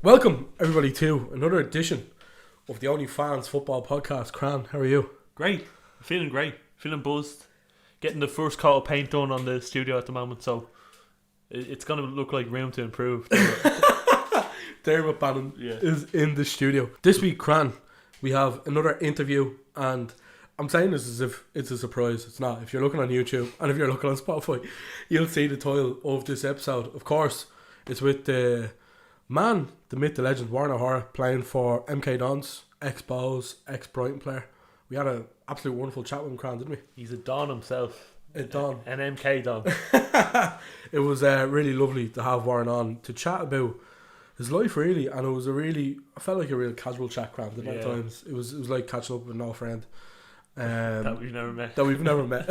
Welcome, everybody, to another edition of the Onlyfanz Football Podcast. Cran, how are you? Great. Feeling great. Feeling buzzed. Getting the first coat of paint done on the studio at the moment, so it's going to look like room to improve. Dermot Bannon is in the studio. This week, Cran, we have another interview, and I'm saying this as if it's a surprise. It's not. If you're looking on YouTube and if you're looking on Spotify, you'll see the title of this episode. Of course, it's with the man, the myth, the legend, Hora, playing for MK Dons, ex-Bows, ex-Brighton player. We had an absolute wonderful chat with him, Cran, didn't we? He's a Don himself. A Don. An MK Don. It was really lovely to have Warren on to chat about his life, really, and it was I felt like a real casual chat, Cran, at times. It was like catching up with an old friend. That we've never met.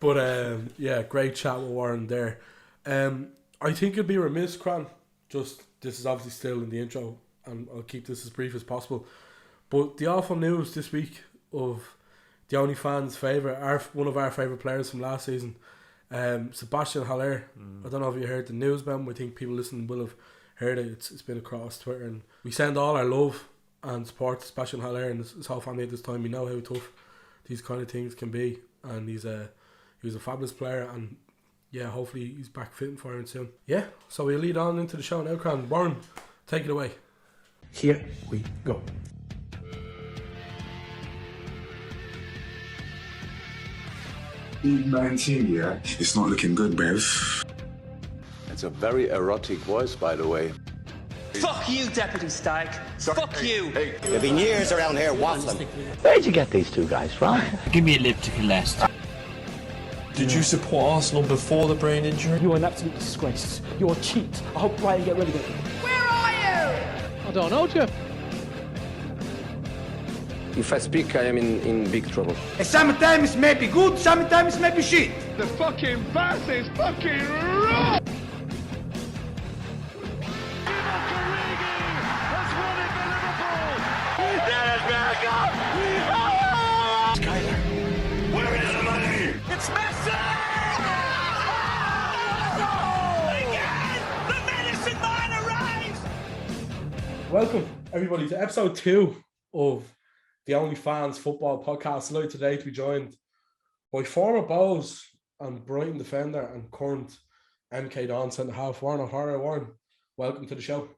But great chat with Warren there. I think it'd be remiss, Cran, this is obviously still in the intro, and I'll keep this as brief as possible. But the awful news this week of the Onlyfanz favourite, one of our favourite players from last season, Sebastian Haller. I don't know if you heard the news about him. I think people listening will have heard it. It's been across Twitter, and we send all our love and support to Sebastian Haller and his whole family at this time. We know how tough these kind of things can be, and he was a fabulous player, and hopefully he's back fitting for him soon. So we'll lead on into the show now, Cran. Warren, take it away. Here we go. E19, yeah? It's not looking good, Bev. It's a very erotic voice, by the way. Fuck you, Deputy Stag. Fuck you. Hey. There've been years around here waffling. Where'd you get these two guys from? Give me a elliptical list. Did you support Arsenal before the brain injury? You're an absolute disgrace. You're a cheat. I hope Brighton get relegated. Where are you? I don't know, Jeff. If I speak, I am in big trouble. Sometimes it may be good, sometimes it may be shit. The fucking pass is fucking raw! Skyler, where is the money? It's Messi! Again! The medicine man arrives! Welcome, everybody, to episode 2 of the Onlyfanz Football Podcast. Tonight today to be joined by former Bows and Brighton defender and current MK Don centre half, Warren O'Hara. Warren, welcome to the show.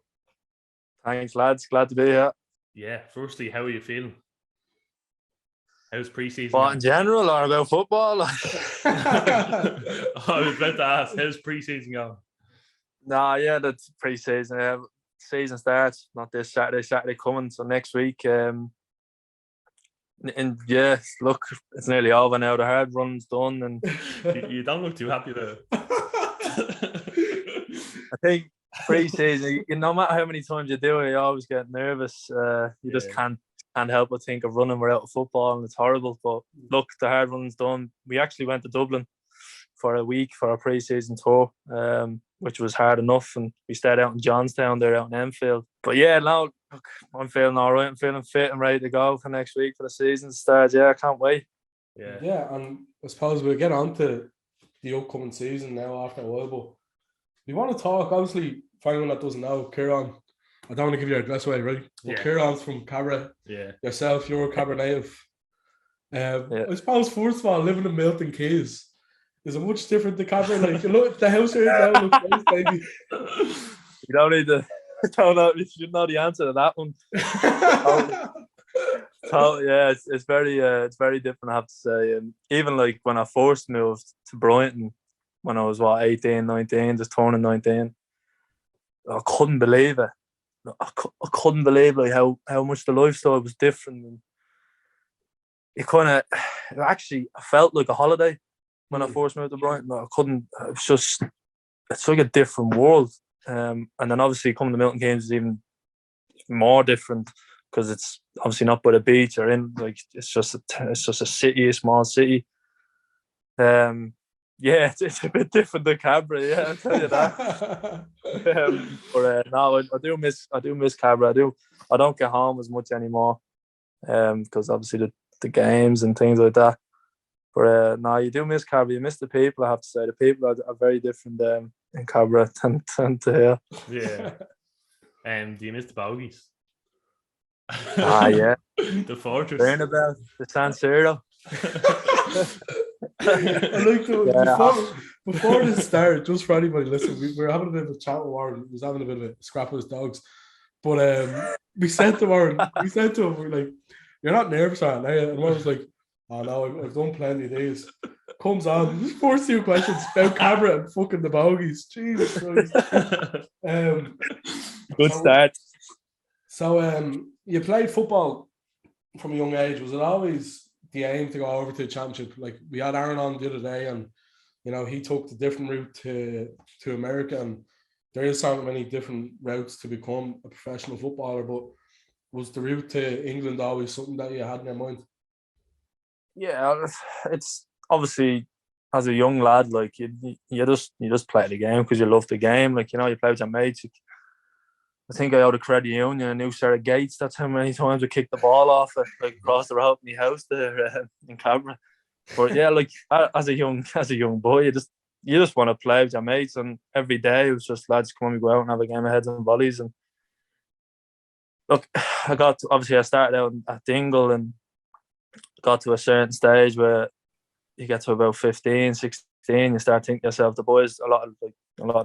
Thanks, lads. Glad to be here. Yeah, firstly, how are you feeling? How's pre-season? What, in general, or about football? I was about to ask, how's pre-season going? That's pre-season. Season starts, not this Saturday coming, so next week. Look, it's nearly over now. The hard run's done, and you don't look too happy though. I think pre-season, no matter how many times you do it, you always get nervous. You just can't help but think of running without football, and it's horrible. But look, the hard run's done. We actually went to Dublin for a week for our pre-season tour, which was hard enough, and we stayed out in Johnstown there out in Enfield. But look, I'm feeling all right. I'm feeling fit and ready to go for next week for the season start. I can't wait. And I suppose we'll get on to the upcoming season now after a while, but we want to talk, obviously, for anyone that doesn't know, Kieran, I don't want to give your address away, right? But Kieran's from Cabra. Yourself, you're a Cabra native. I suppose, first of all, living in Milton Keynes, is it much different to Cabra? Like, you look, the house here now looks nice, baby. You don't need to. You should know the answer to that one. It's very different, I have to say. And even like when I first moved to Brighton, when I was 18, 19, just turning 19, I couldn't believe it. I couldn't believe like how much the lifestyle was different. And I felt like a holiday when I first moved to Brighton. It's like a different world. And then obviously coming to Milton Keynes is even more different because it's obviously not by the beach or in, like, it's just a city, a small city. It's a bit different than Cabra, I'll tell you that. I do miss Cabra. I don't get home as much anymore because obviously the games and things like that. But you do miss Cabra. You miss the people, I have to say. The people are very different in Cabra than to here. Yeah. Do you miss the bogies? Yeah. The fortress. Bernabeu, the San Siro. I like before this started, just for anybody listening, we were having a bit of a chat with Warren. He was having a bit of a scrap with his dogs. But we said to Warren, we're like, "You're not nervous, are you?" And Warren was like, "Oh no, I've done plenty of these." Comes on, just first two questions about camera and fucking the bogies. Jesus Christ. Good start. So you played football from a young age. Was it always the aim to go over to the championship? Like, we had Aaron on the other day, and you know, he took the different route to America, and there is so many different routes to become a professional footballer. But was the route to England always something that you had in your mind? Yeah, it's obviously, as a young lad, like you just play the game because you love the game. Like, you know, you play with your mates. I think I ought to credit union and new set of gates. That's how many times we kicked the ball off it, like across the road in the house there in Cabra. But yeah, like as a young boy, you just want to play with your mates, and every day it was just, lads, come on, we go out and have a game of heads and volleys. And look, I started out at Dingle and got to a certain stage where you get to about 15, 16, you start thinking to yourself, the boys, a lot of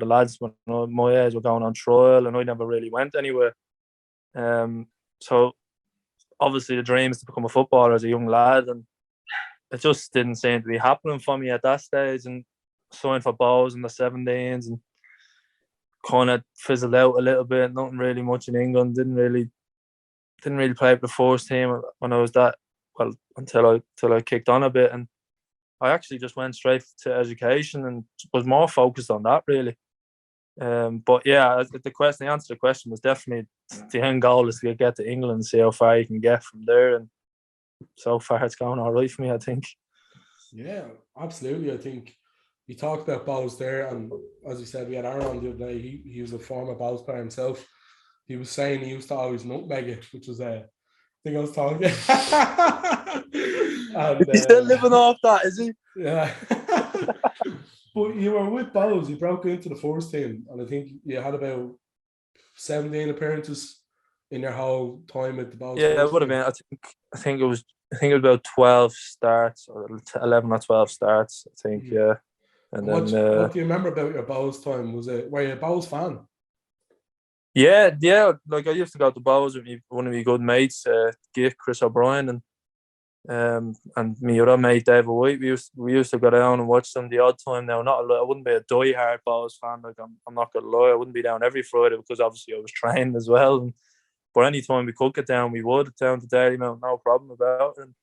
the lads when my age were going on trial, and I never really went anywhere. So obviously the dream is to become a footballer as a young lad, and it just didn't seem to be happening for me at that stage. And signed for Bows in the 17s and kind of fizzled out a little bit. Nothing really much in England. Didn't really play for the first team when I was that well until I kicked on a bit, and I actually just went straight to education and was more focused on that really. But yeah, the answer to the question was definitely the end goal is to get to England and see how far you can get from there. And so far it's going all right for me, I think. Yeah, absolutely. I think you talked about Bows there, and as you said, we had Aaron on the other day. He was a former Bows player himself. He was saying he used to always nutmeg it, which was I think I was talking. And, he's still living off that, is he? Yeah. But you were with Bows. You broke into the first team, and I think you had about 17 appearances in your whole time at the Bows. Yeah, it would have been. I think it was about 12 starts, or 11 or 12 starts. I think, yeah. And what then do you remember about your Bows time? Were you a Bows fan? Yeah. Like, I used to go to Bows with one of my good mates, Chris O'Brien, and my other mate David White. We used to go down and watch them the odd time. Now, not a lot. I wouldn't be a die-hard Bows fan. Like, I'm not gonna lie, I wouldn't be down every Friday because obviously I was training as well. But any time we could get down, we would down to Dalymount, no problem about it. And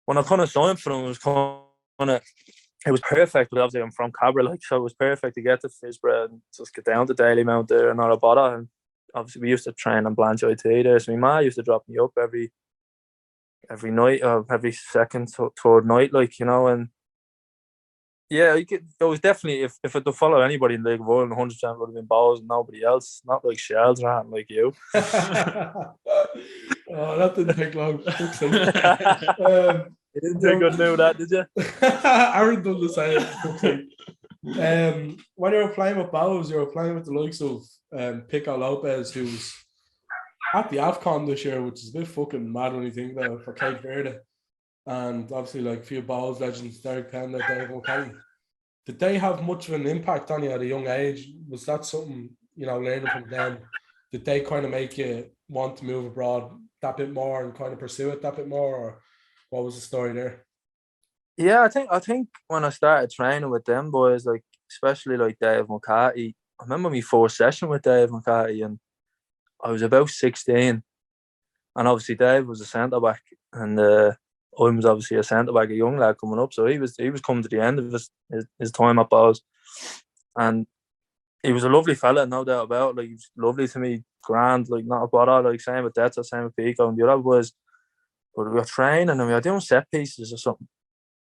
when I kind of signed for them, it was perfect. But obviously I'm from Cabra, like, so it was perfect to get to Fisborough and just get down to Dalymount there and not a bother. And obviously we used to train on Blanche IT there, so my ma used to drop me up every night, or every second, third night, like, you know. And yeah, it was definitely, if it to follow anybody in League of Ireland, 100% would have been Bows and nobody else. Not like Shells or anything like you. Oh, that didn't take long. You didn't think I knew that, did you? Aaron done the same. When you were playing with Bows, you were playing with the likes of Pico Lopez, who's at the AFCON this year, which is a bit fucking mad when you think about it, for Cape Verde. And obviously, like, a few Bows legends, Derek Pender, Dave Mulcahy. Did they have much of an impact on you at a young age? Was that something, you know, learning from them? Did they kind of make you want to move abroad that bit more and kind of pursue it that bit more, or what was the story there? Yeah, I think when I started training with them boys, like, especially like Dave Mulcahy, I remember my first session with Dave Mulcahy, and I was about 16, and obviously Dave was a centre back, and I was obviously a centre back, a young lad coming up, so he was coming to the end of his time at Bows, and he was a lovely fella, no doubt about it. Like, he was lovely to me, grand, like, not a bother. Like, same with Detza, same with Pico and the other boys. But we were training and we were doing set pieces or something,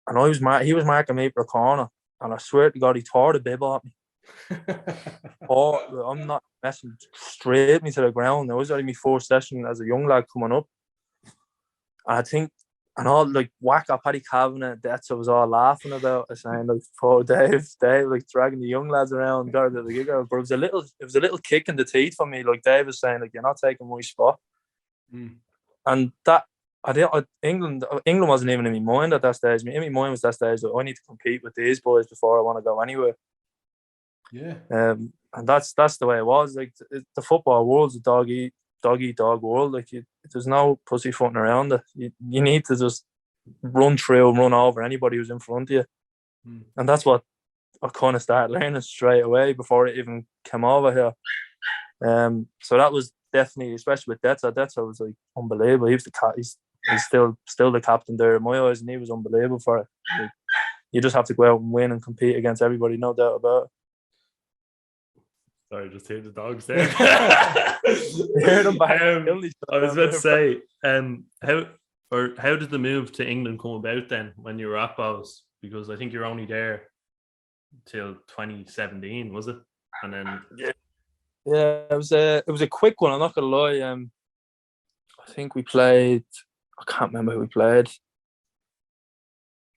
and he was marking me for a corner, and I swear to God, he tore the bib off me. Oh, I'm not messing, straight me to the ground. It was only my first session as a young lad coming up, and I think And all like whack up Paddy Kavanagh, that's what was all laughing about. I saying like, poor Dave, like dragging the young lads around, got the giggle. But it was a little kick in the teeth for me. Like Dave was saying, like, you're not taking my spot. And that England wasn't even in my mind at that stage. In my mind was that stage that I need to compete with these boys before I want to go anywhere. Yeah. And that's the way it was. Like the football world's a dog eat dog world. Like there's no pussyfooting around it. You need to just run over anybody who's in front of you. And that's what I kind of started learning straight away before it even came over here. So that was definitely, especially with Detza. Detza was like unbelievable. He was he's still the captain there in my eyes, and he was unbelievable for it. Like, you just have to go out and win and compete against everybody, no doubt about it. Sorry, just hear the dogs there. Hear them back. I was about to say, how did the move to England come about then when you were at Bows? Because I think you're only there till 2017, was it? And then it was a quick one. I'm not gonna lie. I think we played. I can't remember who we played,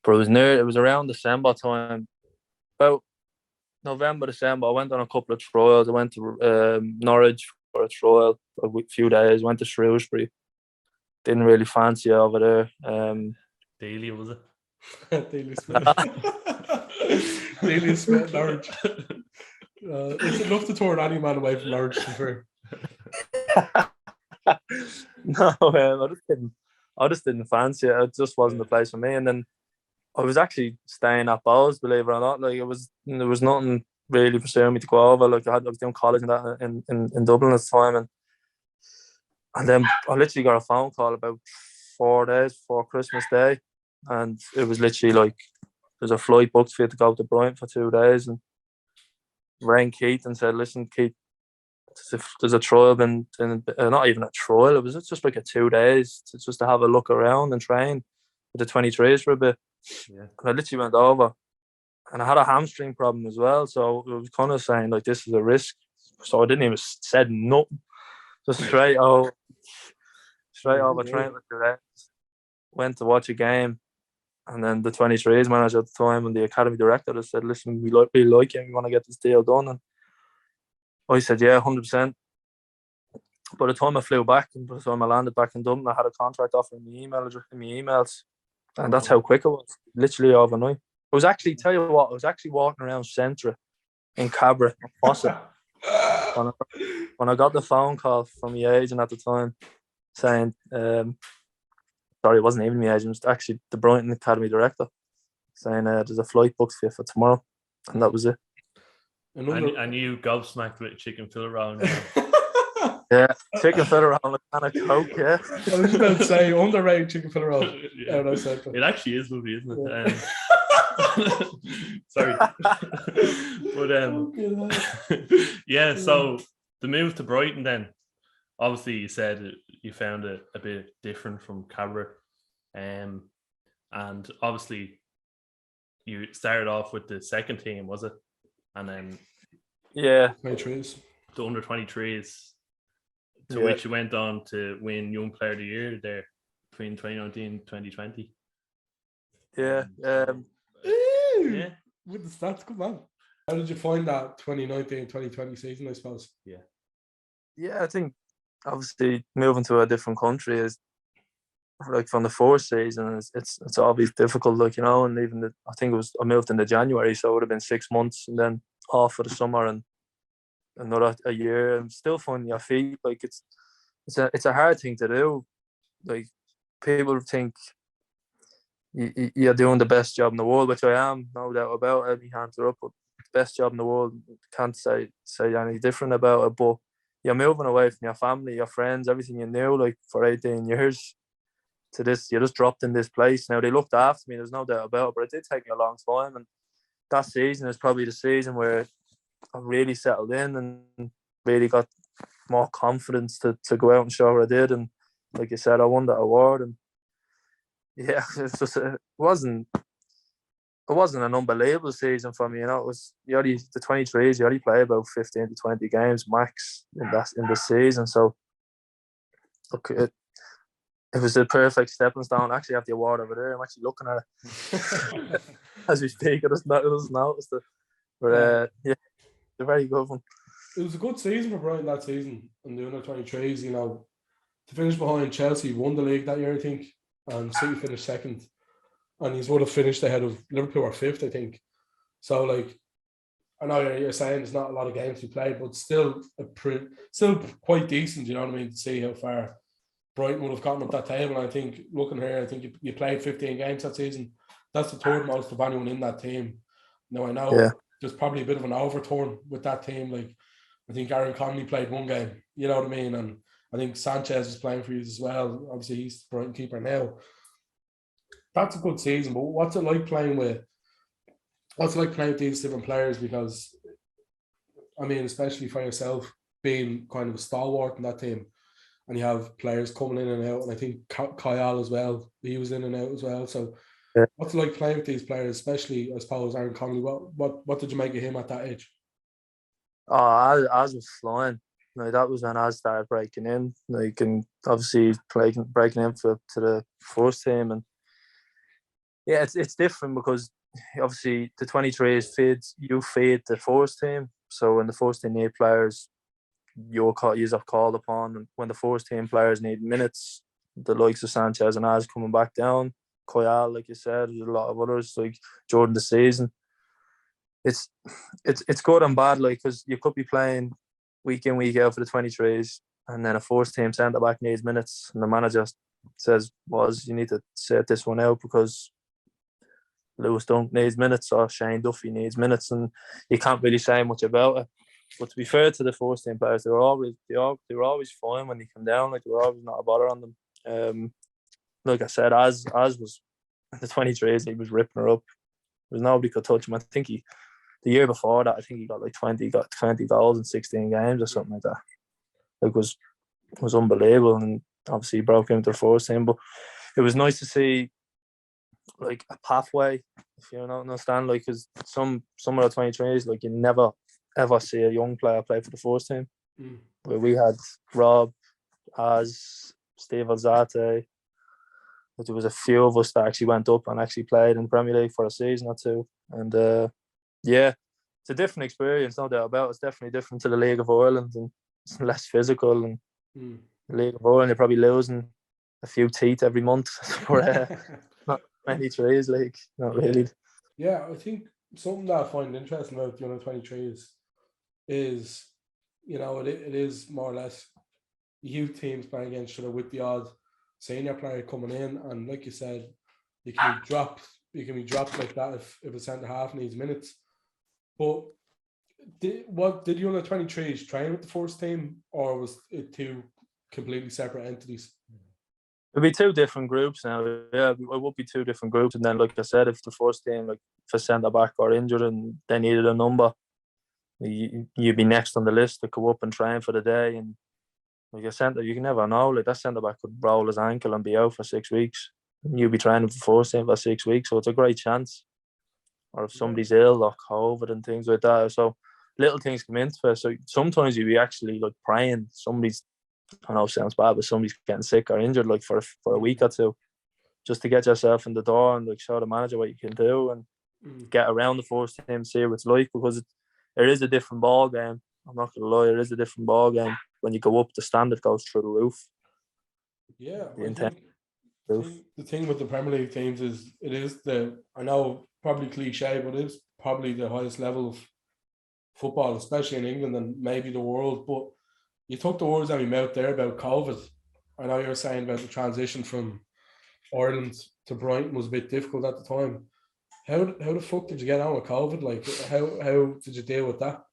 but it was around December time, about November, December. I went on a couple of trials. I went to Norwich for a trial a few days. Went to Shrewsbury. Didn't really fancy it over there. Daily, was it? Daily Smith. Daily Smith, Norwich. It's enough to turn any man away from Norwich, to be fair. No, I just didn't fancy it. It just wasn't the place for me. And then I was actually staying at Bows, believe it or not. Like there was nothing really pursuing me to go over. Like I was doing college and that in Dublin at the time, and then I literally got a phone call about 4 days before Christmas Day, and it was literally like there's a flight booked for you to go to Brighton for 2 days, and rang Keith and said, "Listen, Keith, there's a trial, and not even a trial. It was just like a 2 days just to have a look around and train with the 23s for a bit." Yeah. And I literally went over, and I had a hamstring problem as well, so it was kind of saying like this is a risk. So I didn't even said nothing, just straight over trained with the rest. Went to watch a game, and then the 23s manager at the time and the academy director just said, "Listen, we really like you. We want to get this deal done." And I said, "Yeah, 100%." By the time I flew back and by the time I landed back in Dublin, I had a contract offer in my emails. And that's how quick it was, literally overnight. I was actually walking around Centra in Cabra, Fossa, when I got the phone call from my agent at the time saying, sorry, it wasn't even my agent, it was actually the Brighton Academy director, saying there's a flight booked for you for tomorrow. And that was it. And you gobsmacked with chicken fillet roll. Yeah, chicken fillet roll and a can of Coke, yeah. I was about to say, underrated chicken fillet roll. Yeah. It actually is lovely, isn't it? Sorry. But yeah, so the move to Brighton then, obviously you said you found it a bit different from Cabra. And obviously you started off with the second team, was it? And then the under 23s. To which you went on to win Young Player of the Year there between 2019 and 2020. Yeah. Yeah. With the stats, come on. How did you find that 2019-2020 season, I suppose? Yeah, I think obviously moving to a different country is like from the first season, it's always difficult, like, you know, and even I think I moved in the January, so it would have been 6 months and then off for the summer and another a year and still finding your feet. Like it's a hard thing to do. Like people think you're doing the best job in the world, which I am, no doubt about it. My hands are up, but best job in the world, can't say any different about it. But you're moving away from your family, your friends, everything you knew, like for 18 years to this. You're just dropped in this place. Now they looked after me, there's no doubt about it, but it did take me a long time. And that season is probably the season where I really settled in and really got more confidence to go out and show what I did. And like you said, I won that award. And yeah, it's just it wasn't an unbelievable season for me. You know, it was the 23s. You only play about 15 to 20 games max in the season. So look, it was the perfect stepping stone. I actually have the award over there. I'm actually looking at it as we speak. I just noticed it. But yeah, it's a very good one. It was a good season for Brighton that season in the under-23s. You know, to finish behind Chelsea, won the league that year, I think, and City finished second, and he would have finished ahead of Liverpool or fifth, I think. So, like, I know you're saying there's not a lot of games we played, but still quite decent. You know what I mean? To see how far Brighton would have gotten up that table. And I think looking here, I think you played 15 games that season. That's the third most of anyone in that team. Now I know there's probably a bit of an overturn with that team. Like, I think Aaron Connolly played one game. You know what I mean? And I think Sanchez is playing for you as well. Obviously, he's the Brighton keeper now. That's a good season. But what's it like playing with these different players? Because, I mean, especially for yourself, being kind of a stalwart in that team, and you have players coming in and out, and I think Kyle as well, he was in and out as well. So what's it like playing with these players, especially, I suppose, Aaron Connolly? What did you make of him at that age? Oh, Az was flying. Like, that was when I started breaking in. Like, and obviously breaking in to the first team. And yeah, it's different because obviously the 23s feed the first team. So when the first team need players, you're called upon. And when the first team players need minutes, the likes of Sanchez and Az coming back down. Koyal, like you said, there's a lot of others like Jordan the season. It's good and bad, like, because you could be playing week in, week out for the 23s, and then a first team centre back needs minutes, and the manager says, you need to set this one out because Lewis Dunk needs minutes or Shane Duffy needs minutes, and you can't really say much about it. But to be fair to the first team players, they were always fine when they come down. Like, they were always not a bother on them. Like I said, Az was the 23s, he was ripping her up. There was nobody could touch him. I think the year before that, I think he got 20 goals in 16 games or something like that. It was unbelievable, and obviously he broke into the first team. But it was nice to see, like, a pathway, if you don't understand. Like, because some of the 23s, like, you never ever see a young player play for the first team. Where we had Rob, Az, Steve Alzate. There was a few of us that actually went up and actually played in the Premier League for a season or two. And it's a different experience, no doubt about it. It's definitely different to the League of Ireland, and it's less physical. And the League of Ireland, you're probably losing a few teeth every month for not many trees, like, not really. Yeah, I think something that I find interesting about the under-23s is, you know, it is more or less youth teams playing against each other with the odd senior player coming in, and like you said, you can be dropped like that if a centre half needs minutes. But did you under-23s train with the first team, or was it two completely separate entities? It'd be two different groups now. Yeah, it would be two different groups. And then, like I said, if the first team, like, if a centre back got injured and they needed a number, you'd be next on the list to go up and train for the day. And like a centre, you can never know. Like, that centre back could roll his ankle and be out for 6 weeks. And you'll be training for first team for 6 weeks, so it's a great chance. Or if somebody's ill or COVID and things like that, so little things come into it. So sometimes you'll be actually, like, praying somebody's, I know it sounds bad, but somebody's getting sick or injured, like, for a week or two, just to get yourself in the door and, like, show the manager what you can do and get around the first team, see what it's like, because it is a different ball game. I'm not gonna lie, it is a different ball game. When you go up, the standard goes through the roof. Yeah, the thing with the Premier League teams is it is I know, probably cliche, but it is probably the highest level of football, especially in England and maybe the world. But you took the words out of your mouth there about COVID. I know you were saying about the transition from Ireland to Brighton was a bit difficult at the time. How the fuck did you get on with COVID? Like, how did you deal with that?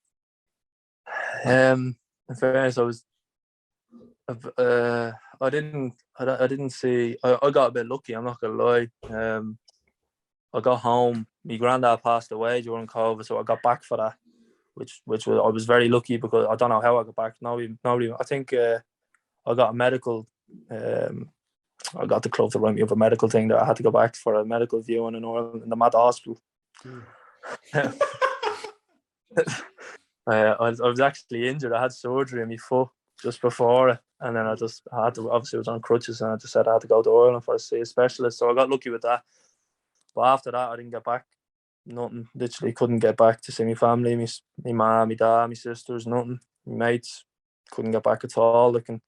In fairness, I didn't see. I got a bit lucky. I'm not gonna lie. I got home. My granddad passed away during COVID, so I got back for that, which was, I was very lucky, because I don't know how I got back. Nobody. I think I got a medical. I got the club to write me up a medical thing that I had to go back for a medical viewing in Ireland in the Mad Hospital. I was actually injured. I had surgery on my foot just before it, And then I had to, obviously I was on crutches, and I just said I had to go to Ireland for a see a specialist. So I got lucky with that. But after that, I didn't get back. Nothing. Literally couldn't get back to see my family, my mum, my dad, my sisters, nothing. My mates, couldn't get back at all. Like, and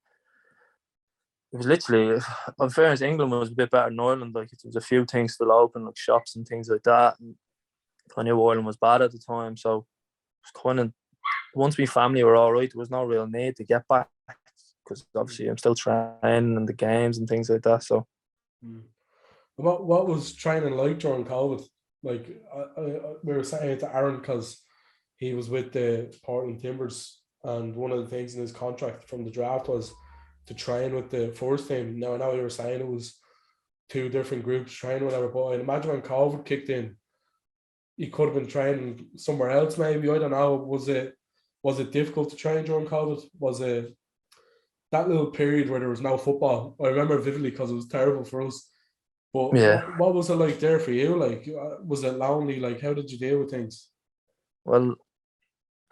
it was literally, in fairness, England was a bit better than Ireland. Like, there was a few things still open, like shops and things like that. And I knew Ireland was bad at the time, so it was kind of, once my family were all right, there was no real need to get back, because obviously I'm still training in the games and things like that. So, what was training like during COVID? Like, we were saying it to Aaron because he was with the Portland Timbers, and one of the things in his contract from the draft was to train with the first team. Now, I know you were saying it was two different groups training, whatever, but I imagine when COVID kicked in, you could have been training somewhere else, maybe. I don't know. Was it difficult to train during COVID? Was it that little period where there was no football? I remember vividly because it was terrible for us. But yeah. What was it like there for you? Like, was it lonely? Like, how did you deal with things? Well,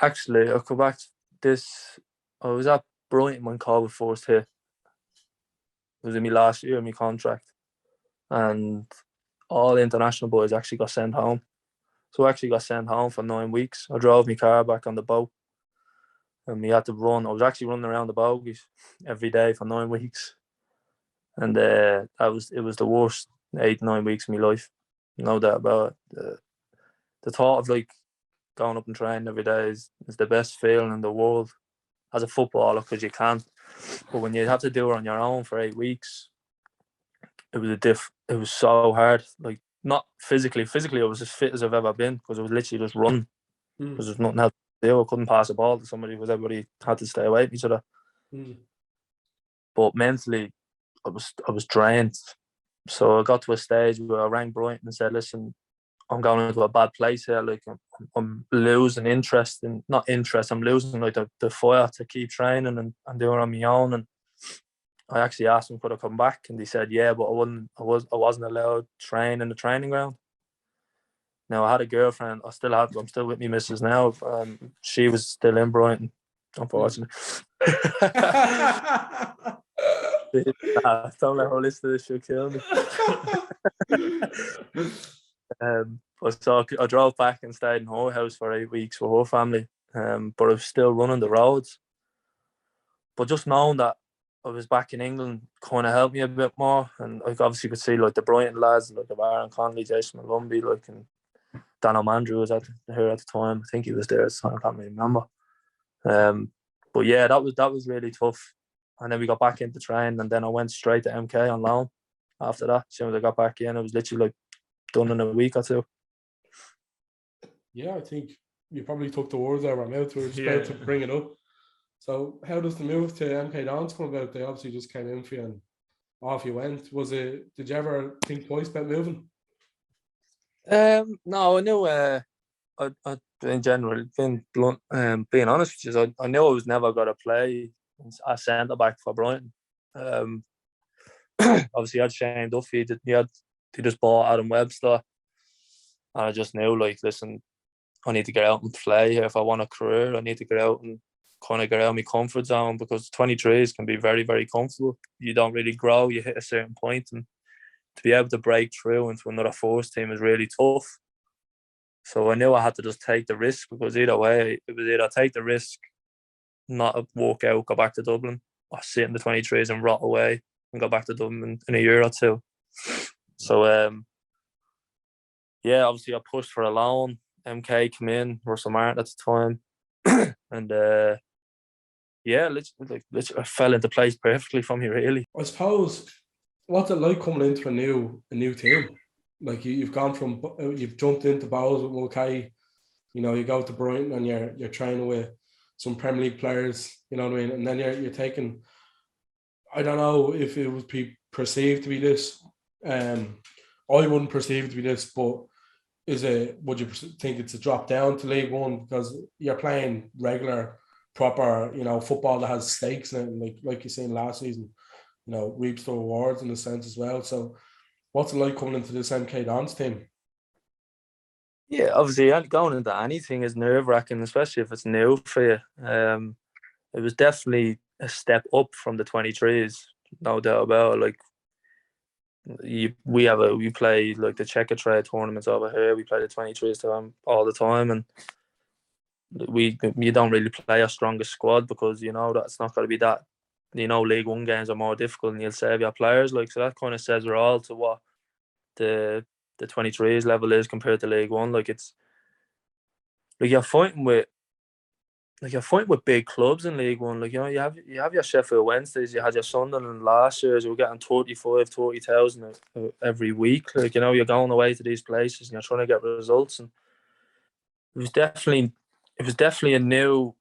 actually, I'll go back to this. I was at Brighton when COVID first hit. It was in my last year of my contract. And all the international boys actually got sent home. So I actually got sent home for 9 weeks. I drove my car back on the boat. And we had to run. I was actually running around the bogies every day for 9 weeks. And it was the worst 8-9 weeks of my life. No doubt about it. The thought of like going up and training every day is the best feeling in the world as a footballer, because you can. But when you have to do it on your own for 8 weeks, it was so hard. Like, not physically. Physically, I was as fit as I've ever been, because I was literally just running. Because there's nothing else to do. I couldn't pass a ball to somebody because everybody had to stay away from each other. But mentally, I was drained. So I got to a stage where I rang Brighton and said, listen, I'm going into a bad place here. Like, I'm losing interest. Not interest, I'm losing like the fire to keep training and doing it on my own. And I actually asked them, could I come back? And they said, yeah, but I wasn't allowed to train in the training ground. Now, I had a girlfriend. I'm still with me missus now. She was still in Brighton, unfortunately. Don't let her listen to this, she'll kill me. So I drove back and stayed in her house for 8 weeks with her family. But I was still running the roads. But just knowing that I was back in England kind of helped me a bit more. And I obviously could see like the Brighton lads, like the Aaron Conley, Jason Malumbi, like, and Dan O'Mandrew was here at the time. I think he was there at the time. I can't really remember. But yeah, that was really tough. And then we got back into training, and then I went straight to MK on loan. After that, as soon as I got back in, it was literally like done in a week or two. Yeah, I think you probably took the words out of my mouth. We were just about to bring it up. So, how does the move to MK Dons come about? They obviously just came in for you and off you went. Did you ever think twice about moving? No, I knew. I in general, being blunt, being honest with you, I knew I was never going to play a centre back for Brighton. Obviously, I had Shane Duffy. They just bought Adam Webster, and I just knew, like, listen, I need to get out and play here. If I want a career, I need to get out and kind of get out of my comfort zone, because 23s can be very, very comfortable. You don't really grow. You hit a certain point, and to be able to break through into another force team is really tough. So I knew I had to just take the risk, because either way, it was either take the risk, not walk out, go back to Dublin, or sit in the 23s and rot away and go back to Dublin in a year or two. So, obviously I pushed for a loan. MK came in, Russell Martin at the time. And, literally, I fell into place perfectly for me, really. I suppose, what's it like coming into a new team? Like, you've jumped into Bowles with Mulcahy, you go to Brighton and you're training with some Premier League players, you know what I mean? And then you're taking, I don't know if it would be perceived to be this. I wouldn't perceive it to be this, but would you think it's a drop down to League One because you're playing regular, proper, football that has stakes in it, like you seen last season, reaps the rewards in a sense as well. So what's it like coming into this MK Dons team? Yeah, obviously going into anything is nerve-wracking, especially if it's new for you. It was definitely a step up from the 23s, no doubt about it. Like we play like the checker trade tournaments over here. We play the 23s to them all the time, and you don't really play a strongest squad because you know that's not going to be that. You know, League One games are more difficult, and you'll save your players. Like so, that kind of says we're all to what the 23s level is compared to League One. Like it's like you're fighting with big clubs in League One. Like, you know, you have your Sheffield Wednesdays, you had your Sunderland last year, you were getting 30,000 every week. Like, you know, you're going away to these places and you're trying to get results. And it was definitely a new.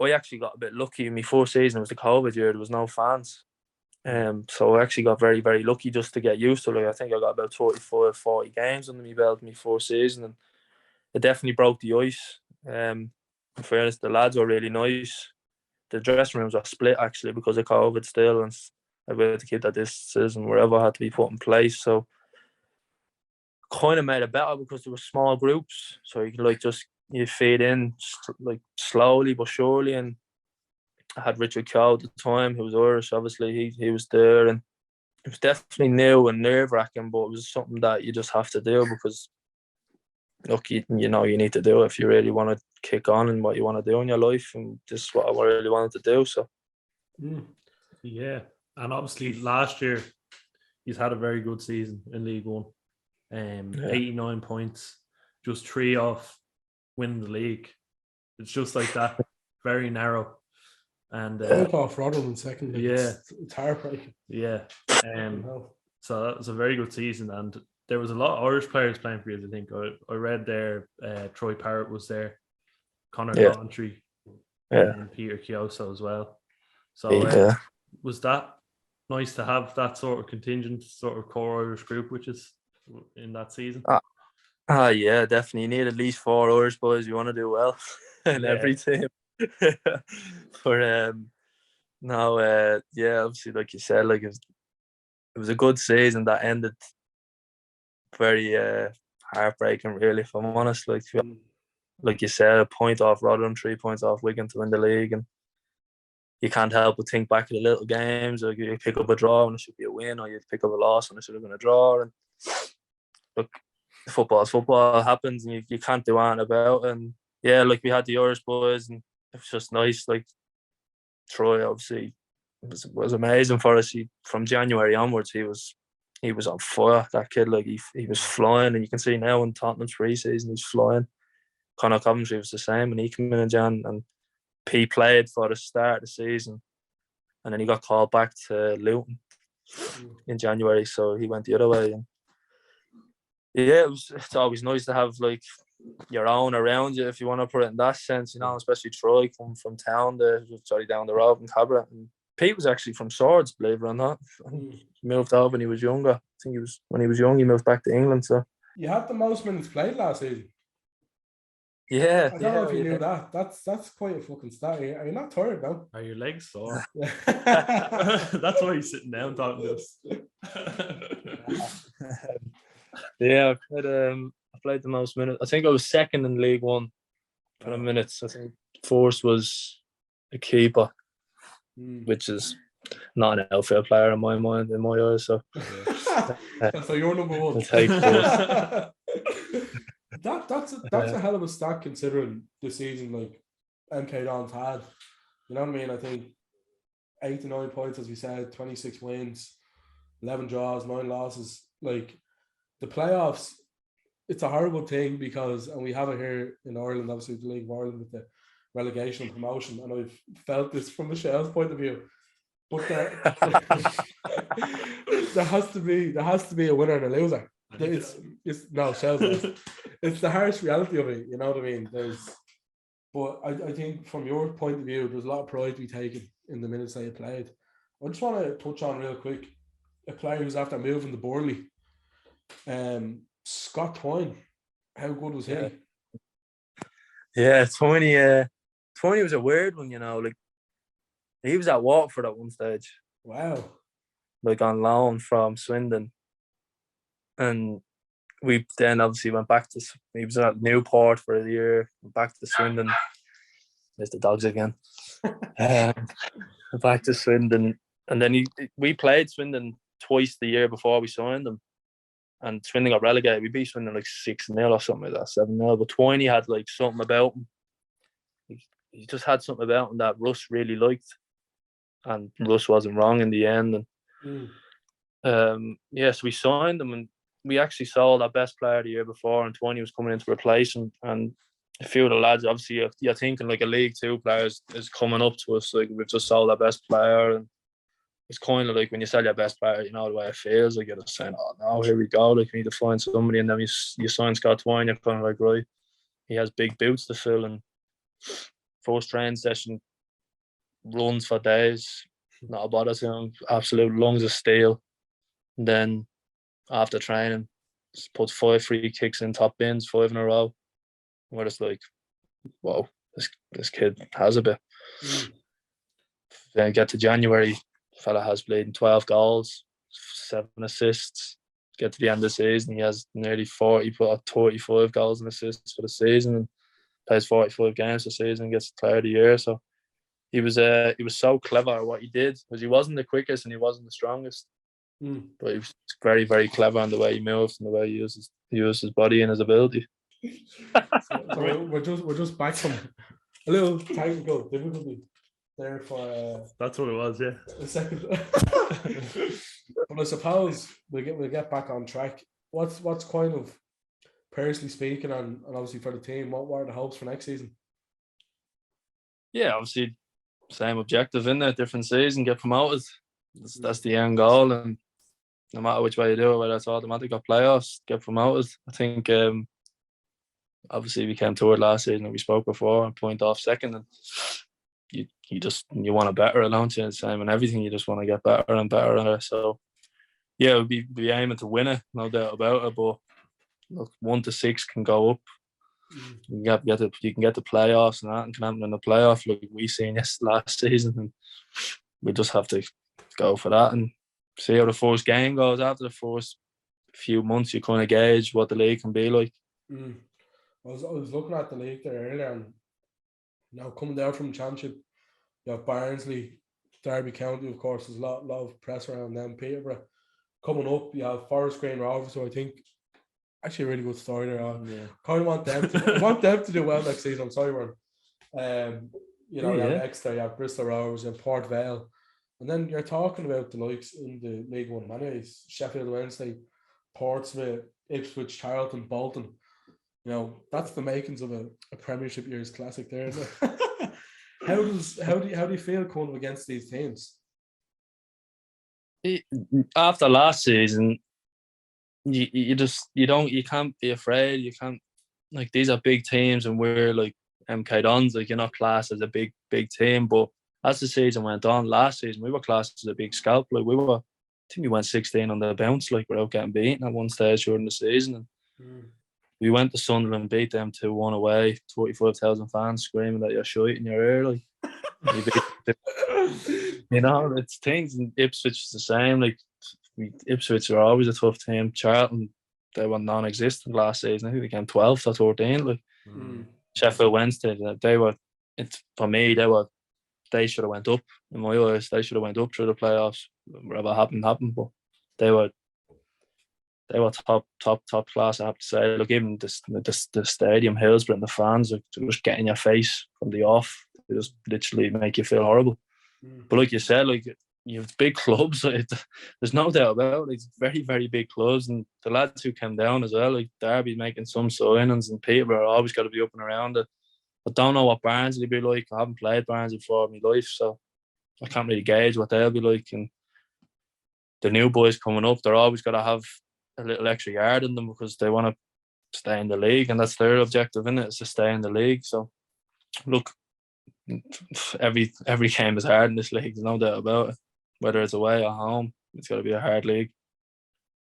I actually got a bit lucky in my first season. It was the COVID year. There was no fans. So I actually got very, very lucky just to get used to it. Like, I think I got about 35, 40 games under my belt in my first season, and it definitely broke the ice. In fairness, the lads were really nice. The dressing rooms were split actually because of COVID still, and I had to keep that distances and wherever had to be put in place. So kind of made it better because there were small groups, so you could you feed in like slowly but surely. And I had Richard Cow at the time, who was Irish. Obviously, he was there, and it was definitely new and nerve-wracking, but it was something that you just have to do because look, you know you need to do it if you really want to kick on in what you want to do in your life, and this is what I really wanted to do. So, yeah, and obviously last year he's had a very good season in League One. 89 points, just 3 off winning the league. It's just like that, very narrow. And off Rotherham second. Like, yeah, it's heartbreaking. Yeah, so that was a very good season, and there was a lot of Irish players playing for you. I think I read there. Troy Parrott was there, Conor Coventry, and Peter Chioso as well. So was that nice to have that sort of contingent, sort of core Irish group, which is in that season? Yeah, definitely. You need at least 4 Irish boys. You want to do well in every team. But obviously, like you said, like it was a good season that ended very heartbreaking, really, if I'm honest. Like you said, a point off Rotherham, 3 points off Wigan to win the league, and you can't help but think back at the little games. Or you pick up a draw and it should be a win, or you pick up a loss and it should have been a draw. And look, football happens, and you can't do anything about it. And yeah, like we had the Irish boys, and it was just nice. Like Troy, obviously, was amazing for us. From January onwards, he was on fire. That kid, like he was flying, and you can see now in Tottenham's pre-season, he's flying. Conor Coventry was the same, and he came in Jan, and P played for the start of the season, and then he got called back to Luton in January, so he went the other way. And yeah, it's always nice to have like your own around you, if you want to put it in that sense, you know, especially Troy coming from town there, down the road in Cabra. And Pete was actually from Swords, believe it or not. He moved over when he was younger. I think when he was young, he moved back to England. So you had the most minutes played last season. Yeah, I don't know if you knew that. That's quite a fucking stat. Are you not tired now? Are your legs sore? That's why he's sitting down talking to us. Yeah, I played the most minutes. I think I was second in League One for the minutes. I think first was a keeper, which is not an outfield player in my mind, in my eyes. So, so you're number one. I'll take first. That's a hell of a stat considering the season like MK Dons had. You know what I mean? I think 8 to 9 points, as we said, 26 wins, 11 draws, 9 losses. Like the playoffs, it's a horrible thing because, and we have it here in Ireland, obviously the League of Ireland with the relegation and promotion, and I've felt this from Michelle's point of view. But there has to be a winner and a loser. It's the harsh reality of it, you know what I mean? But I think from your point of view, there's a lot of pride to be taken in the minutes that you played. I just want to touch on real quick a player who's after moving to Burnley, Scott Twine. How good was he? Yeah, Twiney was a weird one, you know. Like he was at Watford at one stage. Wow. Like on loan from Swindon. And we then obviously went back to, he was at Newport for a year, went back to Swindon. Missed the dogs again. Back to Swindon. And then we played Swindon twice the year before we signed them. And Swindon got relegated. We beat Swindon like 6-0 or something like that, 7-0. But Twiney had like something about him. He just had something about him that Russ really liked. And Russ wasn't wrong in the end. And so we signed him, and we actually sold our best player the year before, and Twiney was coming in to replace him. And a few of the lads, obviously, you're thinking like a League Two player is coming up to us. Like, we've just sold our best player, and it's kind of like when you sell your best player, you know the way it feels. Like, you're just saying, oh no, here we go. Like, we need to find somebody, and then you sign Scott Twine. You're kind of like, right, he has big boots to fill, and first training session runs for days, not a bother to him, absolute lungs of steel. And then after training, just puts 5 free kicks in top bins, 5 in a row. And we're just like, whoa, this kid has a bit. Then get to January, fella has played 12 goals, 7 assists. Get to the end of the season, he has nearly 35 goals and assists for the season, and plays 45 games this season and gets player of the year. So he was so clever at what he did, because he wasn't the quickest and he wasn't the strongest. But he was very, very clever on the way he moved and the way he used his body and his ability. So we're just back from a little technical difficulty there for that's what it was, yeah. A second. But I suppose we'll get back on track. What's kind of, personally speaking, and obviously for the team, what are the hopes for next season? Yeah, obviously same objective in there, different season, get promoted. That's the end goal, and no matter which way you do it, whether it's automatic or playoffs, get promoted. I think obviously we came to it last season and we spoke before, and point off second, and you want to better it, don't you? Same and everything, you just want to get better and better. So yeah, we'll be aiming to win it, no doubt about it. But look, 1 to 6 can go up. You can get the playoffs, and that can happen in the playoff. Like we seen this last season, and we just have to go for that and see how the first game goes. After the first few months, you kind of gauge what the league can be like. I was looking at the league there earlier, and now coming down from the championship, you have Barnsley, Derby County, of course. There's a lot of press around them. Peterborough coming up. You have Forest Green Rovers, so I think actually a really good story there. Kind of want them to do well next season. I'm sorry, man. You have Exeter, you have Bristol Rovers, you have Port Vale, and then you're talking about the likes in the League One. Anyways, Sheffield Wednesday, Portsmouth, Ipswich, Charlton, Bolton. You know, that's the makings of a Premiership year's classic there, isn't it? How do you feel coming up against these teams? After last season, you can't be afraid. You can't, like, these are big teams, and we're like MK Dons, like, you're not classed as a big team. But as the season went on, last season we were classed as a big scalp. Like, I think we went 16 on the bounce, like, without getting beaten at one stage during the season. And we went to Sunderland, beat them 2-1 away, 45,000 fans screaming that you're shite in your ear. Like, you know, it's things. And Ipswich is the same. Like, Ipswich are always a tough team. Charlton, they were non-existent last season. I think they came 12th or 13th. Like, Sheffield Wednesday, they should have went up. In my eyes, they should have went up through the playoffs. Whatever happened. But they were top class, I have to say. Look, even the stadium, Hillsborough, and the fans, like, just get in your face from the off. They just literally make you feel horrible. But like you said, like, you have big clubs. Like, there's no doubt about it. It's very, very big clubs, and the lads who came down as well, like Derby making some signings, and Peterborough always got to be up and around it. I don't know what Barnsley will be like. I haven't played Barnsley before in my life, so I can't really gauge what they'll be like. And the new boys coming up, they're always got to have a little extra yard in them, because they want to stay in the league, and that's their objective, isn't it? Is to stay in the league. So look, every game is hard in this league, there's no doubt about it. Whether it's away or home, it's got to be a hard league.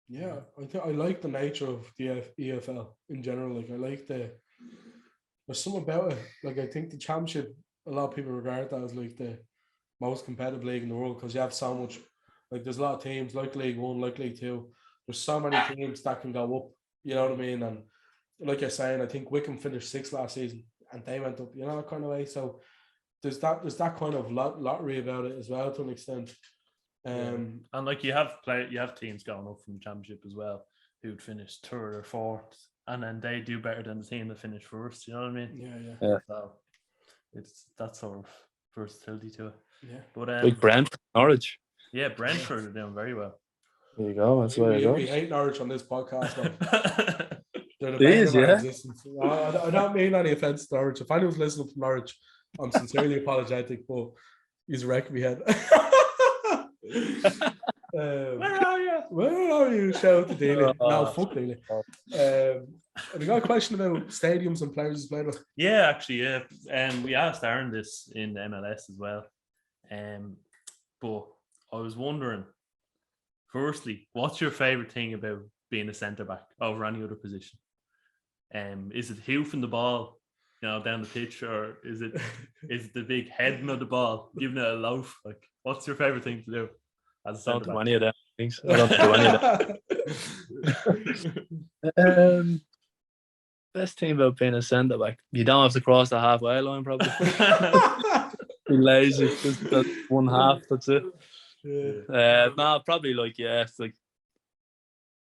Yeah, I like the nature of the EFL in general. Like, I like there's something about it. Like, I think the championship, a lot of people regard that as like the most competitive league in the world, because you have so much. Like, there's a lot of teams like League One, like League Two. There's so many teams that can go up. You know what I mean? And like you're saying, I think Wickham finished 6th last season, and they went up. You know, that kind of way. So there's that kind of lottery about it as well to an extent. And like you have teams going up from the championship as well who'd finish third or fourth, and then they do better than the team that finished first. You know what I mean? Yeah. So it's that sort of versatility to it. Yeah. But Big Brentford, Norwich. Yeah, Brentford are doing very well. There you go. That's where we hate Norwich on this podcast. They're the These, bane of our existence. I don't mean any offense to Norwich. If anyone's listening from Norwich, I'm sincerely apologetic, but he's wrecking me head. Where are you? Shout out to Dingle. No, fuck Dingle. Have you got a question about stadiums and players played with? Yeah, actually, yeah. We asked Aaron this in the MLS as well. But I was wondering, firstly, what's your favourite thing about being a centre back over any other position? Is it hoofing the ball, down the pitch, or is it the big heading of the ball, giving it a loaf? Like, what's your favourite thing to do as a centre back? Don't do any of them things. I don't do any of them. Best thing about being a centre back, you don't have to cross the halfway line, probably. Be lazy, just that one half. That's it. No, probably it's like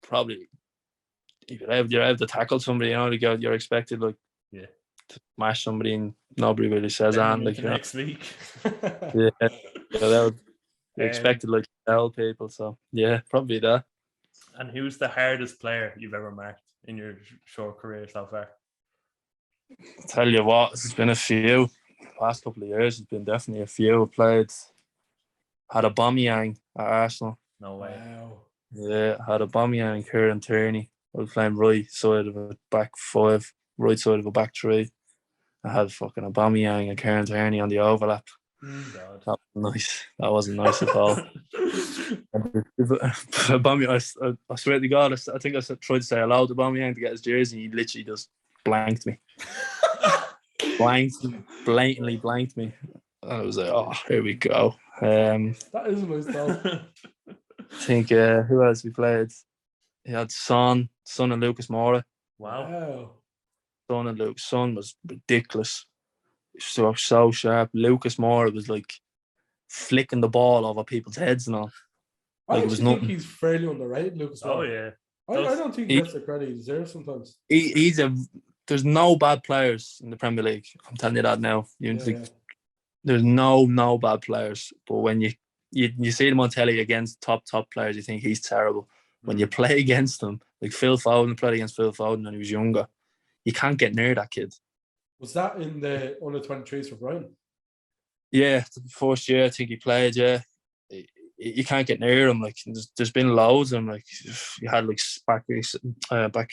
probably you're able to tackle somebody. You're expected to smash somebody, and nobody really says that. Next week. You're expected to tell people. So yeah, probably that. And who's the hardest player you've ever marked in your short career so far? I'll tell you what, it's been a few. Last couple of years, it's been definitely a few. Had Aubameyang at Arsenal. No way. Wow. Yeah, had Aubameyang, Kieran Tierney. I was playing right side of a back five, right side of a back three. I had fucking Aubameyang and Kieran Tierney on the overlap. God. That was nice. That wasn't nice at all. Aubameyang, I swear to God, I think I tried to say hello to Aubameyang to get his jersey, and he literally just blanked me. Blatantly blanked me. I was like, oh, here we go. That is a nice goal. I think who else we played? He had Son and Lucas Moura. Wow. Son was ridiculous. So sharp. Lucas Moura was like flicking the ball over people's heads and all. I it was think he's fairly underrated, Lucas Moura. Oh yeah. I don't think he gets the credit he deserves sometimes. There's no bad players in the Premier League. I'm telling you that now. There's no bad players. But when you see them on telly against top players, you think he's terrible. When you play against them, like Phil Foden, played against Phil Foden when he was younger, you can't get near that kid. Was that in the under-23s for Brighton? Yeah, the first year I think he played, yeah. You can't get near him. Like there's been loads of them. Like you had back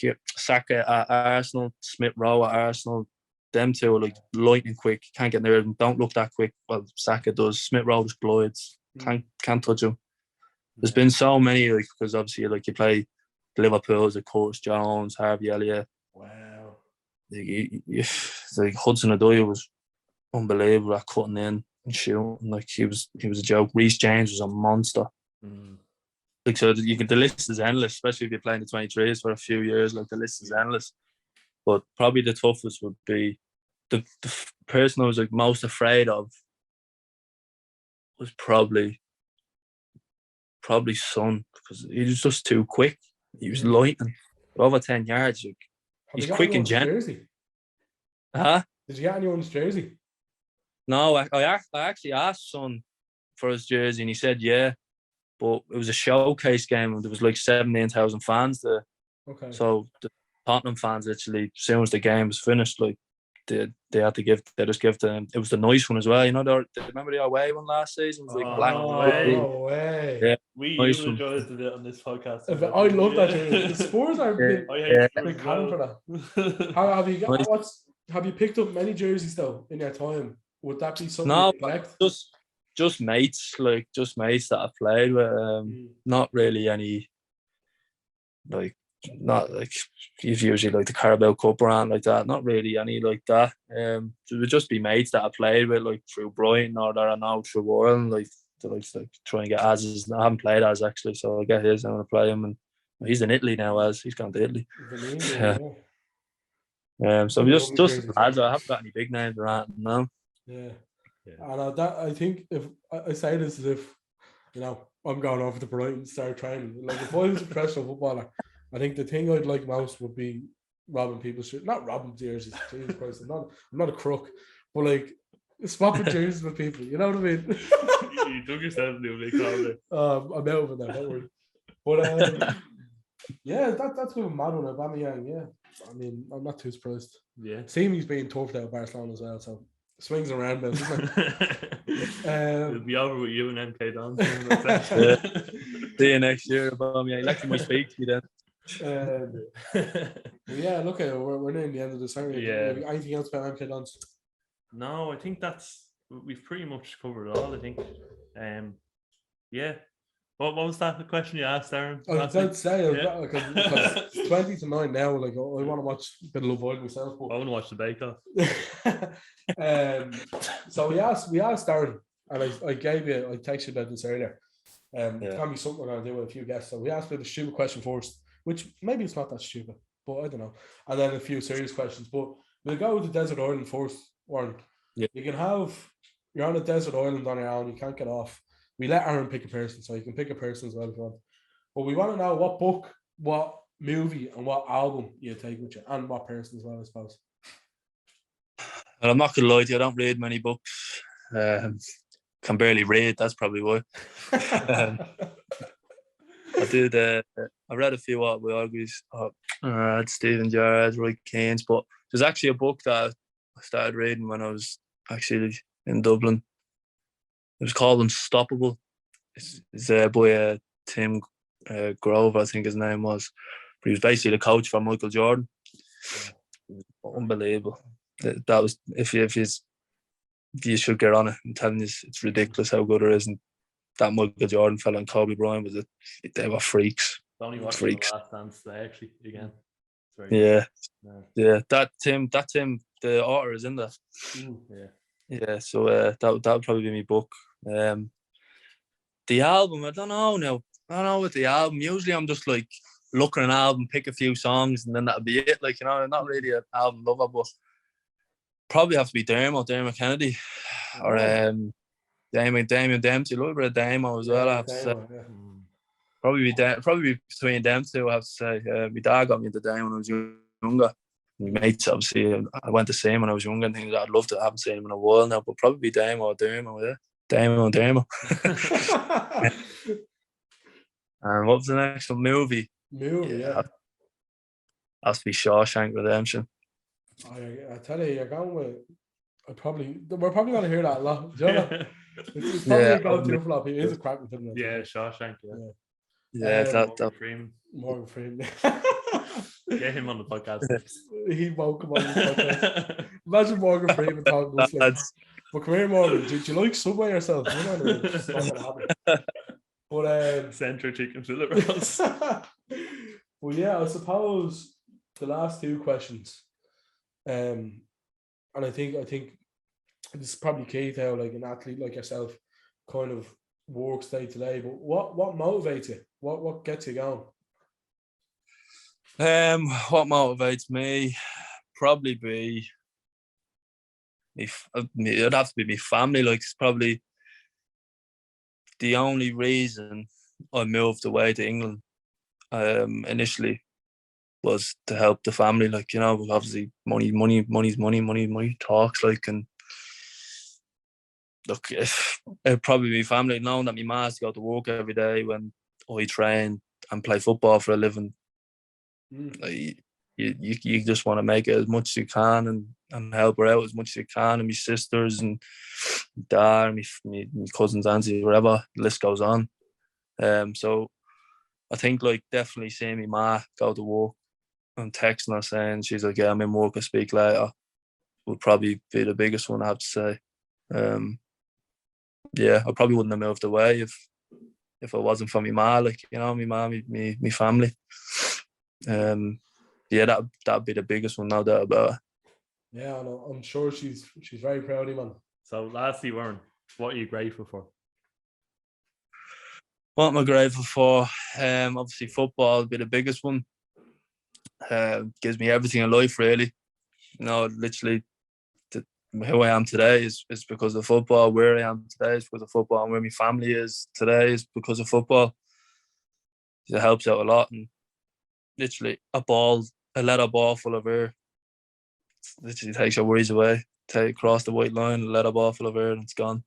here, Saka at Arsenal, Smith Rowe at Arsenal. Them two are like lightning quick. Can't get near them. Don't look that quick. Well, Saka does. Smith Rowe just glides. Can't touch him. There's been so many because obviously you play Liverpool's, Curtis Jones, Harvey Elliott. Wow. Like Hudson-Odoi was unbelievable at cutting in and shooting. Like he was a joke. Reece James was a monster. So the list is endless, especially if you're playing the 23s for a few years. Like the list is endless. But probably the toughest would be the person I was most afraid of was probably Son, because he was just too quick. He was lightning. Over 10 yards. He's quick and gentle. Huh? Did you get anyone's jersey? No, I actually asked Son for his jersey and he said yeah. But it was a showcase game and there was 17,000 fans there. Okay. So the Tottenham fans literally, as soon as the game was finished, they just give them. It was the nice one as well. Remember the away one last season? It was black. No way. Yeah, we nice enjoyed it on this podcast. I love that jersey. The Spurs are big cannon for that. Have you picked up many jerseys though in your time? Would that be something you collect? Just mates, that I've played with. Not really any not like usually the Carabao Cup around like that. Not really any like that. It would just be mates that I played with through Brighton or that I know through Ireland. To try and get Az's. I haven't played Az actually, so I get his. I'm gonna play him, and he's in Italy now. Az he's gone to Italy. So just lads. I haven't got any big names around now. Yeah. And I think if I say this as if, I'm going over to Brighton and start training. Like, if I was a professional footballer, I think the thing I'd like most would be robbing people's shit. Not robbing jerseys, Jesus Christ. I'm not a crook, but like swapping jerseys with people. You know what I mean? You took yourself into a big comment. I'm out of it now, don't worry. But yeah, that's been a mad one. Aubameyang, yeah. I mean, I'm not too surprised. Yeah. Seeing he's being toughed out of Barcelona as well, so swings and roundabouts, isn't it? It'll be over with you and MK Don. See you next year, Aubameyang. Like you might speak to me then. Yeah, look, we're near the end of the series. Yeah. Anything else about MK Dons? No, I think we've pretty much covered it all. I think. Yeah. What was that question you asked, Aaron? I was about to say, because it's 20 to 9 now. Like, I want to watch a bit of Love Island myself. But... I want to watch the Bake Off. So we asked Aaron, and I texted you about this earlier. It's gonna be something we're gonna do with a few guests. So we asked about the stupid question first, which maybe it's not that stupid, but I don't know. And then a few serious questions. But we'll go with the desert island first, Warren. Yeah. You're on a desert island on your own, you can't get off. We let Aaron pick a person, so you can pick a person as well if you want. But we want to know what book, what movie, and what album you take with you, and what person as well, I suppose. Well, I'm not going to lie to you, I don't read many books. Can barely read, that's probably why. I read a few autobiographies. I read Stephen Gerrard, Roy Keynes, but there's actually a book that I started reading when I was actually in Dublin. It was called Unstoppable. It's by Tim Grove, I think his name was. But he was basically the coach for Michael Jordan. Unbelievable. That was if you should get on it. I'm telling you, it's ridiculous how good it is. And that Michael Jordan fella and Kobe Bryant they were freaks. Only watching the last dance today, actually, again. Yeah. That Tim, the author is in that. Yeah. So that would probably be my book. The album, I don't know now. I don't know with the album. Usually I'm just like look at an album, pick a few songs, and then that'll be it. Like, I'm not really an album lover, but probably have to be Dermot Kennedy, or Damien Dempsey. A little bit of Damo as well. I have to say. Probably between them two. I have to say. My dad got me into Damo when I was younger. My mates, obviously, I went to see him when I was younger and things. I'd love to. I haven't seen him in a while now, but probably Damo or Dermo. Yeah, Damo. And what was the next one? Movie, yeah. Has to be Shawshank Redemption. I tell you, you're going with. We're probably going to hear that a lot. Do you know? It's probably going to a lot. It is a cracking film. Yeah, Shawshank. Yeah, Morgan Freeman. Get him on the podcast. He won't come on the podcast. Imagine Morgan Freeman talking this like. But come here, Morgan. Do you like Subway yourself? You know what I mean? It's not going to happen. But Central Chicken Fillet Rolls. Well, yeah, I suppose the last two questions, and I think this is probably key to how like an athlete like yourself kind of works day to day. But what motivates you? What gets you going? What motivates me? Probably be it'd have to be my family. Like, it's probably the only reason I moved away to England initially was to help the family. Like, obviously money's money talks, like, and look, it'd probably be family, knowing that my ma has to go to work every day when I train and play football for a living. Like, you just want to make it as much as you can and help her out as much as you can, and my sisters and dad and my cousins, aunties, whatever, the list goes on. So I think, like, definitely seeing my ma go to work and texting her saying she's like, yeah, I'm in work, I'll speak later, would probably be the biggest one, I have to say. Yeah, I probably wouldn't have moved away if it wasn't for my ma, like, my ma, my family. Yeah, that'd be the biggest one, no doubt about it. Yeah, I'm sure she's very proud of you, man. So lastly, Warren, what are you grateful for? What am I grateful for? Obviously football would be the biggest one. Gives me everything in life, really. Literally who I am today is because of football. Where I am today is because of football, and where my family is today is because of football. It helps out a lot, and literally a leather ball full of air literally takes your worries away. Cross the white line, a leather ball full of air, and it's gone.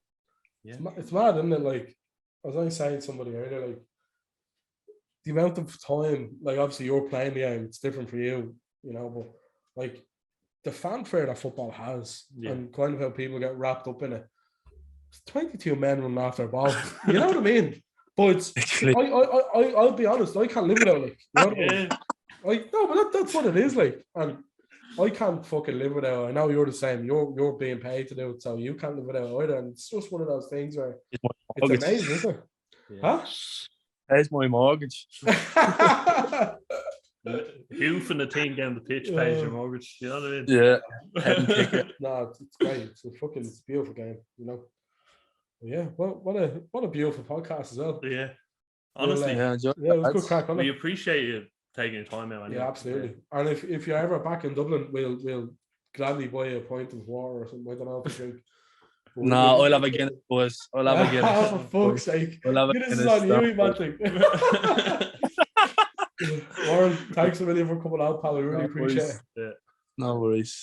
Yeah. It's mad, isn't it? Like, I was only saying to somebody earlier, like, the amount of time, like, obviously you're playing the game, it's different for you, you know, but, like, the fanfare that football has and kind of how people get wrapped up in it. It's 22 men running after a ball. You know what I mean? But it's, I'll be honest, I can't live without it. Like, you know what I mean? No, but that's what it is, like. And I can't fucking live without it. I know you're the same. You're being paid to do it, so you can't live without it either. And it's just one of those things where it's amazing, isn't it? Yeah. Huh? There's my mortgage. Who from the team getting the pitch pays your mortgage? You know what I mean? Yeah. No, it's great. It's a beautiful game, you know. Yeah, what a beautiful podcast as well. Yeah, honestly, it was good crack. We appreciate you taking your time out. Yeah, absolutely. Yeah. And if you're ever back in Dublin, we'll gladly buy you a pint of water or something. I don't know if you drink. No, I'll have a Guinness, boys. I'll have a Guinness. Oh, for fuck's sake! Guinness is on you, man. Warren, thanks a million for coming out, pal. We really appreciate it. Yeah. No worries.